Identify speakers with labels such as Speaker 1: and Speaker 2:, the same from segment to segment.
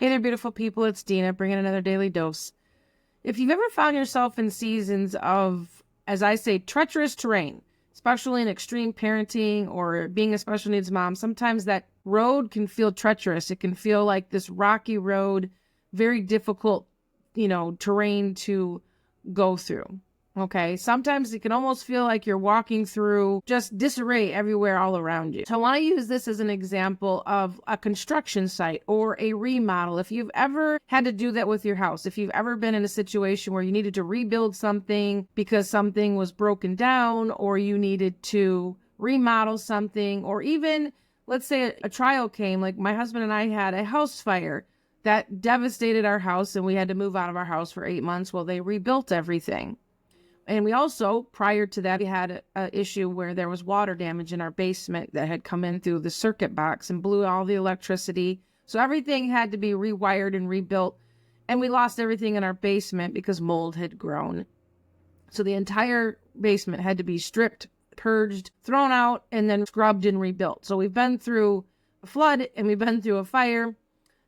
Speaker 1: Hey there, beautiful people. It's Dina bringing another daily dose. If you've ever found yourself in seasons of, as I say, treacherous terrain, especially in extreme parenting or being a special needs mom, sometimes that road can feel treacherous. It can feel like this rocky road, very difficult, terrain to go through. Okay. Sometimes it can almost feel like you're walking through just disarray everywhere all around you. So I want to use this as an example of a construction site or a remodel. If you've ever had to do that with your house, if you've ever been in a situation where you needed to rebuild something because something was broken down, or you needed to remodel something, or even let's say a trial came, like my husband and I had a house fire that devastated our house and we had to move out of our house for 8 months while they rebuilt everything. And we also, prior to that, we had an issue where there was water damage in our basement that had come in through the circuit box and blew all the electricity. So everything had to be rewired and rebuilt. And we lost everything in our basement because mold had grown. So the entire basement had to be stripped, purged, thrown out, and then scrubbed and rebuilt. So we've been through a flood and we've been through a fire,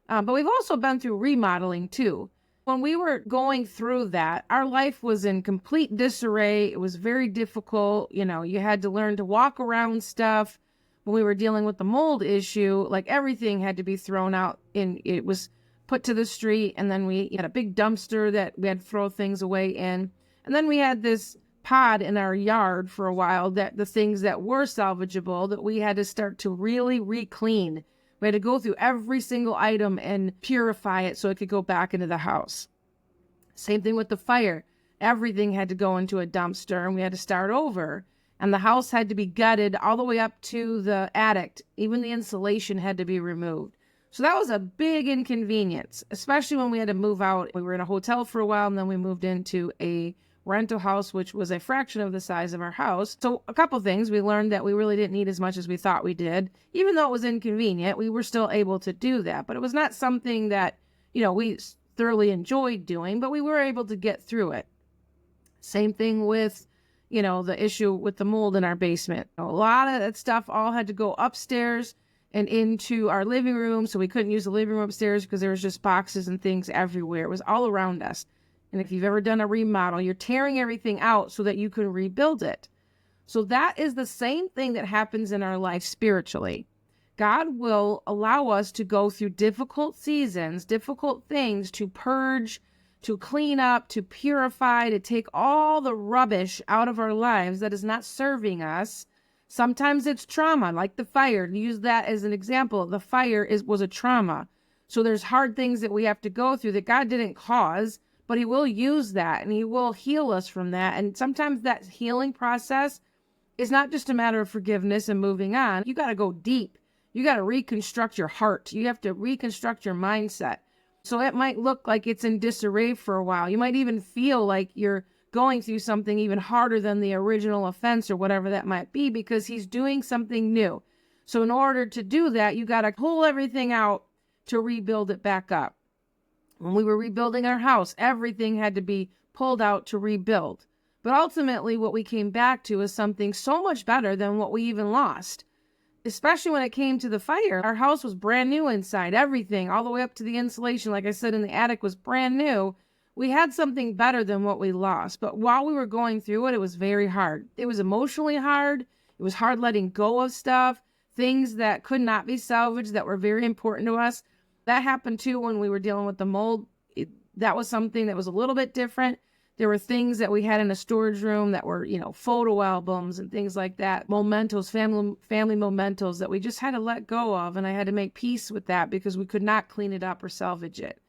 Speaker 1: but we've also been through remodeling too. When we were going through that, our life was in complete disarray. It was very difficult. You had to learn to walk around stuff. When we were dealing with the mold issue, like everything had to be thrown out and it was put to the street. And then we had a big dumpster that we had to throw things away in. And then we had this pod in our yard for a while, that the things that were salvageable that we had to start to really re-clean. We had to go through every single item and purify it so it could go back into the house. Same thing with the fire. Everything had to go into a dumpster and we had to start over. And the house had to be gutted all the way up to the attic. Even the insulation had to be removed. So that was a big inconvenience, especially when we had to move out. We were in a hotel for a while and then we moved into a rental house, which was a fraction of the size of our house. So a couple things. We learned that we really didn't need as much as we thought we did. Even though it was inconvenient, we were still able to do that. But it was not something that, we thoroughly enjoyed doing, but we were able to get through it. Same thing with, the issue with the mold in our basement. A lot of that stuff all had to go upstairs and into our living room. So we couldn't use the living room upstairs because there was just boxes and things everywhere. It was all around us. And if you've ever done a remodel, you're tearing everything out so that you can rebuild it. So that is the same thing that happens in our life spiritually. God will allow us to go through difficult seasons, difficult things to purge, to clean up, to purify, to take all the rubbish out of our lives that is not serving us. Sometimes it's trauma, like the fire. Use that as an example. The fire was a trauma. So there's hard things that we have to go through that God didn't cause, but he will use that and he will heal us from that. And sometimes that healing process is not just a matter of forgiveness and moving on. You got to go deep. You got to reconstruct your heart. You have to reconstruct your mindset. So it might look like it's in disarray for a while. You might even feel like you're going through something even harder than the original offense or whatever that might be, because he's doing something new. So in order to do that, you got to pull everything out to rebuild it back up. When we were rebuilding our house, everything had to be pulled out to rebuild. But ultimately, what we came back to is something so much better than what we even lost. Especially when it came to the fire. Our house was brand new inside. Everything, all the way up to the insulation, like I said, in the attic was brand new. We had something better than what we lost. But while we were going through it, it was very hard. It was emotionally hard. It was hard letting go of stuff, things that could not be salvaged that were very important to us. That happened too when we were dealing with the mold. That was something that was a little bit different. There were things that we had in a storage room that were, photo albums and things like that. Mementos, family mementos that we just had to let go of. And I had to make peace with that because we could not clean it up or salvage it.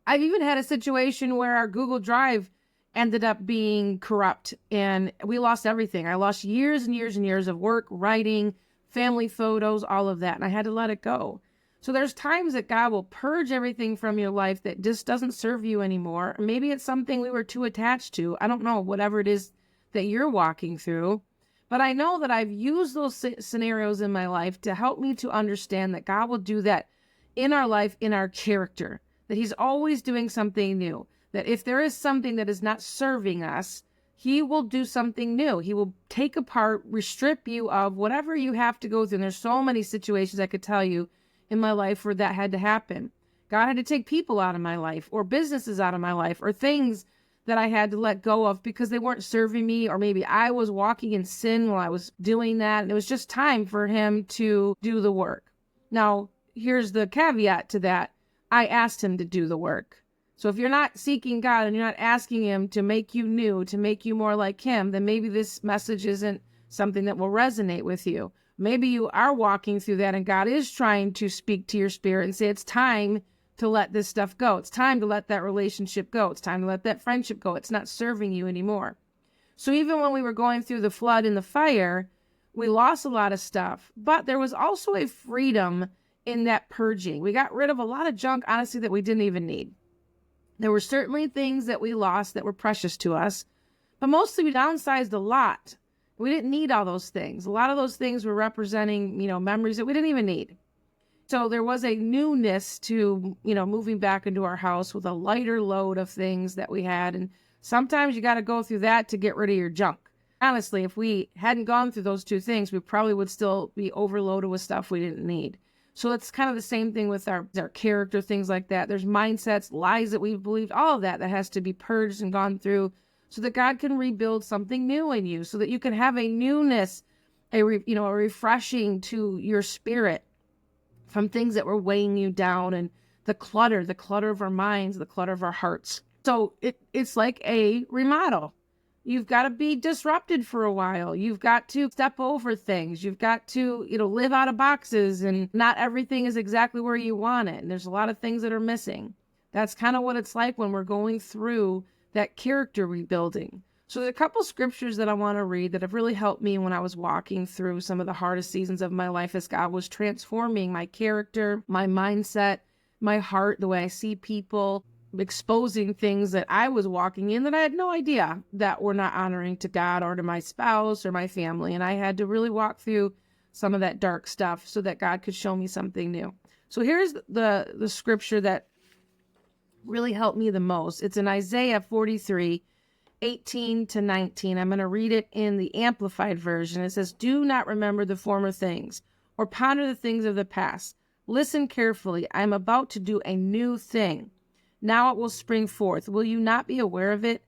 Speaker 1: I've even had a situation where our Google Drive ended up being corrupt and we lost everything. I lost years and years and years of work, writing, family photos, all of that. And I had to let it go. So there's times that God will purge everything from your life that just doesn't serve you anymore. Maybe it's something we were too attached to. I don't know, whatever it is that you're walking through. But I know that I've used those scenarios in my life to help me to understand that God will do that in our life, in our character, that he's always doing something new, that if there is something that is not serving us, he will do something new. He will take apart, strip you of whatever you have to go through. And there's so many situations I could tell you in my life where that had to happen. God had to take people out of my life or businesses out of my life or things that I had to let go of because they weren't serving me, or maybe I was walking in sin while I was doing that. And it was just time for him to do the work. Now, here's the caveat to that. I asked him to do the work. So if you're not seeking God and you're not asking him to make you new, to make you more like him, then maybe this message isn't something that will resonate with you. Maybe you are walking through that and God is trying to speak to your spirit and say, it's time to let this stuff go. It's time to let that relationship go. It's time to let that friendship go. It's not serving you anymore. So even when we were going through the flood and the fire, we lost a lot of stuff, but there was also a freedom in that purging. We got rid of a lot of junk, honestly, that we didn't even need. There were certainly things that we lost that were precious to us, but mostly we downsized a lot. We didn't need all those things. A lot of those things were representing, memories that we didn't even need. So there was a newness to, moving back into our house with a lighter load of things that we had. And sometimes you got to go through that to get rid of your junk. Honestly, if we hadn't gone through those two things, we probably would still be overloaded with stuff we didn't need. So it's kind of the same thing with our character, things like that. There's mindsets, lies that we've believed, all of that has to be purged and gone through so that God can rebuild something new in you, so that you can have a newness, a refreshing to your spirit from things that were weighing you down, and the clutter of our minds, the clutter of our hearts. So it's like a remodel. You've got to be disrupted for a while. You've got to step over things. You've got to, live out of boxes, and not everything is exactly where you want it. And there's a lot of things that are missing. That's kind of what it's like when we're going through that character rebuilding. So there's a couple scriptures that I want to read that have really helped me when I was walking through some of the hardest seasons of my life as God was transforming my character, my mindset, my heart, the way I see people, exposing things that I was walking in that I had no idea that were not honoring to God or to my spouse or my family. And I had to really walk through some of that dark stuff so that God could show me something new. So here's the scripture that really helped me the most. It's in Isaiah 43:18-19. I'm going to read it in the Amplified version. It says, "Do not remember the former things or ponder the things of the past. Listen carefully. I am about to do a new thing. Now it will spring forth. Will you not be aware of it?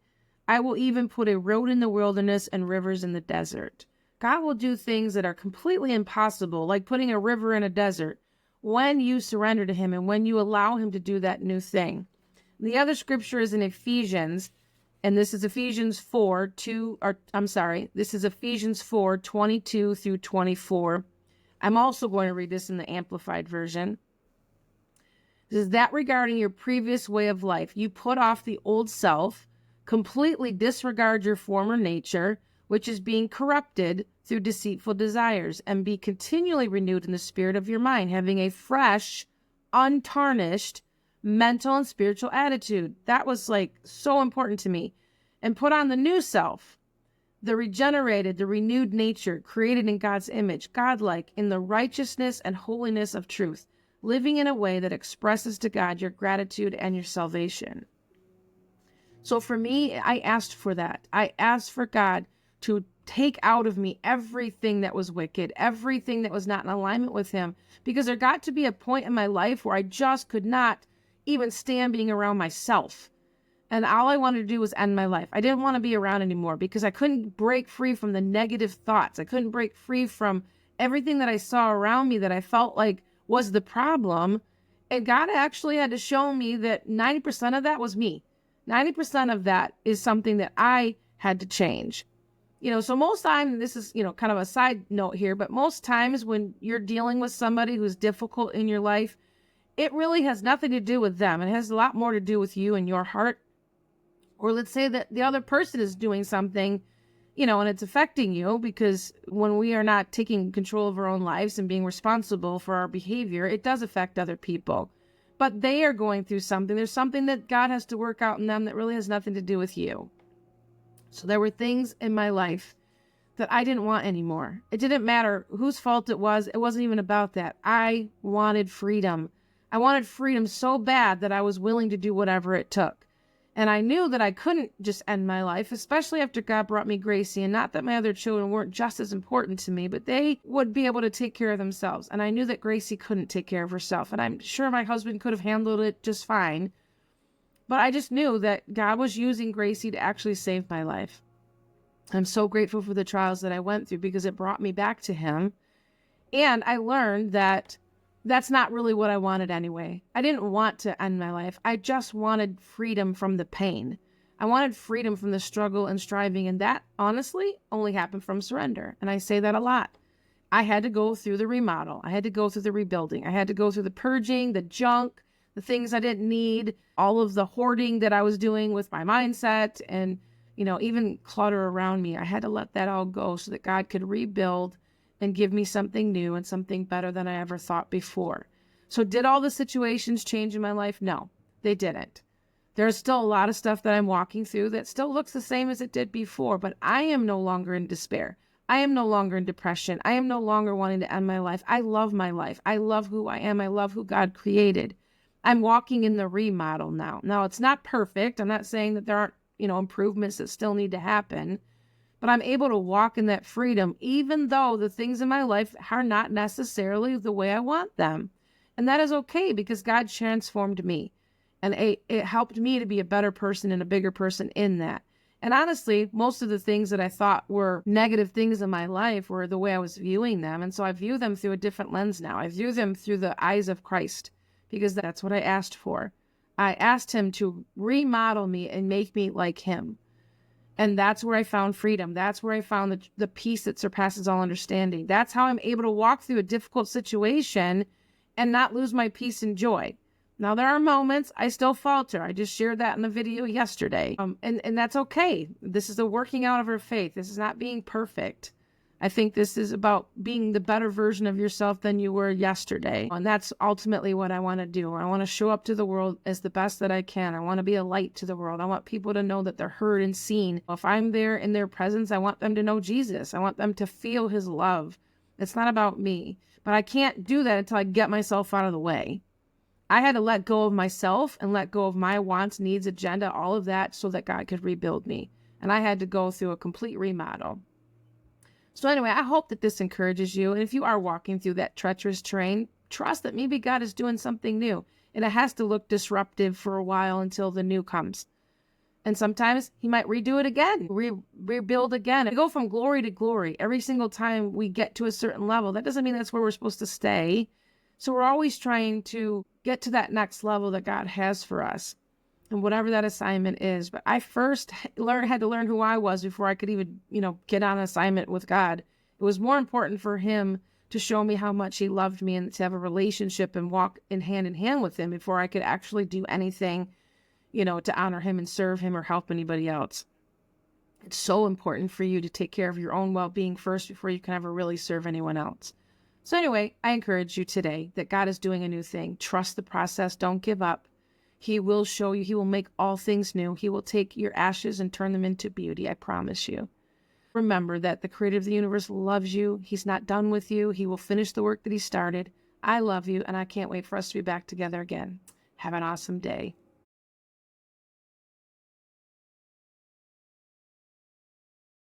Speaker 1: I will even put a road in the wilderness and rivers in the desert." God will do things that are completely impossible, like putting a river in a desert, when you surrender to him and when you allow him to do that new thing. The other scripture is in Ephesians, and this is Ephesians 4:22-24. I'm also going to read this in the Amplified version. It says, "That regarding your previous way of life, you put off the old self, completely disregard your former nature, which is being corrupted through deceitful desires, and be continually renewed in the spirit of your mind, having a fresh, untarnished mental and spiritual attitude." That was so important to me. "And put on the new self, the regenerated, the renewed nature, created in God's image, godlike, in the righteousness and holiness of truth, living in a way that expresses to God your gratitude and your salvation." So for me, I asked for that. I asked for God to take out of me everything that was wicked, everything that was not in alignment with him, because there got to be a point in my life where I just could not even stand being around myself. And all I wanted to do was end my life. I didn't want to be around anymore because I couldn't break free from the negative thoughts. I couldn't break free from everything that I saw around me that I felt like was the problem. And God actually had to show me that 90% of that was me. 90% of that is something that I had to change. So most times, this is, kind of a side note here, but most times when you're dealing with somebody who's difficult in your life, it really has nothing to do with them. It has a lot more to do with you and your heart. Or let's say that the other person is doing something, and it's affecting you, because when we are not taking control of our own lives and being responsible for our behavior, it does affect other people. But they are going through something. There's something that God has to work out in them that really has nothing to do with you. So there were things in my life that I didn't want anymore. It didn't matter whose fault it was. It wasn't even about that. I wanted freedom. I wanted freedom so bad that I was willing to do whatever it took. And I knew that I couldn't just end my life, especially after God brought me 𝘁cie. And not that my other children weren't just as important to me, but they would be able to take care of themselves. And I knew that 𝘁cie couldn't take care of herself. And I'm sure my husband could have handled it just fine. But I just knew that God was using 𝘁cie to actually save my life. I'm so grateful for the trials that I went through because it brought me back to him. And I learned that that's not really what I wanted anyway. I didn't want to end my life. I just wanted freedom from the pain. I wanted freedom from the struggle and striving. And that, honestly, only happened from surrender. And I say that a lot. I had to go through the remodel. I had to go through the rebuilding. I had to go through the purging, the junk, the things I didn't need, all of the hoarding that I was doing with my mindset, and, even clutter around me. I had to let that all go so that God could rebuild and give me something new and something better than I ever thought before. So did all the situations change in my life? No, they didn't. There's still a lot of stuff that I'm walking through that still looks the same as it did before, but I am no longer in despair. I am no longer in depression. I am no longer wanting to end my life. I love my life. I love who I am. I love who God created. I'm walking in the remodel now. Now, it's not perfect. I'm not saying that there aren't, improvements that still need to happen. But I'm able to walk in that freedom, even though the things in my life are not necessarily the way I want them. And that is okay because God transformed me. And it helped me to be a better person and a bigger person in that. And honestly, most of the things that I thought were negative things in my life were the way I was viewing them. And so I view them through a different lens now. I view them through the eyes of Christ because that's what I asked for. I asked him to remodel me and make me like him. And that's where I found freedom. That's where I found the peace that surpasses all understanding. That's how I'm able to walk through a difficult situation and not lose my peace and joy. Now, there are moments I still falter. I just shared that in the video yesterday. And that's okay. This is the working out of our faith. This is not being perfect. I think this is about being the better version of yourself than you were yesterday. And that's ultimately what I want to do. I want to show up to the world as the best that I can. I want to be a light to the world. I want people to know that they're heard and seen. If I'm there in their presence, I want them to know Jesus. I want them to feel his love. It's not about me. But I can't do that until I get myself out of the way. I had to let go of myself and let go of my wants, needs, agenda, all of that so that God could rebuild me. And I had to go through a complete remodel. So anyway, I hope that this encourages you. And if you are walking through that treacherous terrain, trust that maybe God is doing something new. And it has to look disruptive for a while until the new comes. And sometimes he might redo it again, rebuild again. We go from glory to glory every single time we get to a certain level. That doesn't mean that's where we're supposed to stay. So we're always trying to get to that next level that God has for us. And whatever that assignment is. But I first had to learn who I was before I could even, get on an assignment with God. It was more important for him to show me how much he loved me and to have a relationship and walk in hand with him before I could actually do anything, to honor him and serve him or help anybody else. It's so important for you to take care of your own well-being first before you can ever really serve anyone else. So anyway, I encourage you today that God is doing a new thing. Trust the process. Don't give up. He will show you. He will make all things new. He will take your ashes and turn them into beauty. I promise you. Remember that the creator of the universe loves you. He's not done with you. He will finish the work that he started. I love you, and I can't wait for us to be back together again. Have an awesome day.